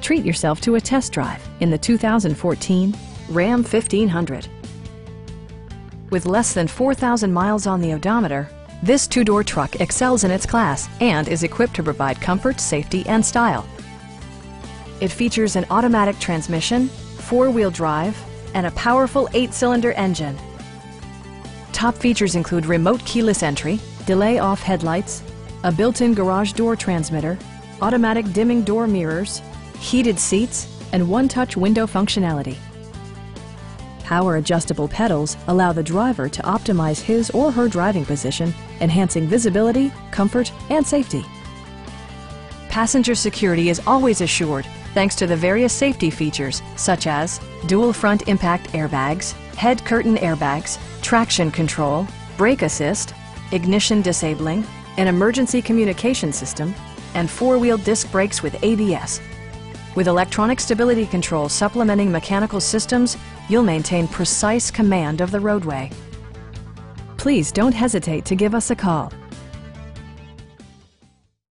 Treat yourself to a test drive in the 2014 Ram 1500. With less than 4,000 miles on the odometer, this two-door truck excels in its class and is equipped to provide comfort, safety, and style. It features an automatic transmission, four-wheel drive, and a powerful 8-cylinder engine. Top features include remote keyless entry, delay-off headlights, a built-in garage door transmitter, automatic dimming door mirrors, heated seats, and one-touch window functionality. Power adjustable pedals allow the driver to optimize his or her driving position, enhancing visibility, comfort, and safety. Passenger security is always assured thanks to the various safety features such as dual front impact airbags, head curtain airbags, traction control, brake assist, ignition disabling, an emergency communication system, and four-wheel disc brakes with ABS. With electronic stability control supplementing mechanical systems, you'll maintain precise command of the roadway. Please don't hesitate to give us a call.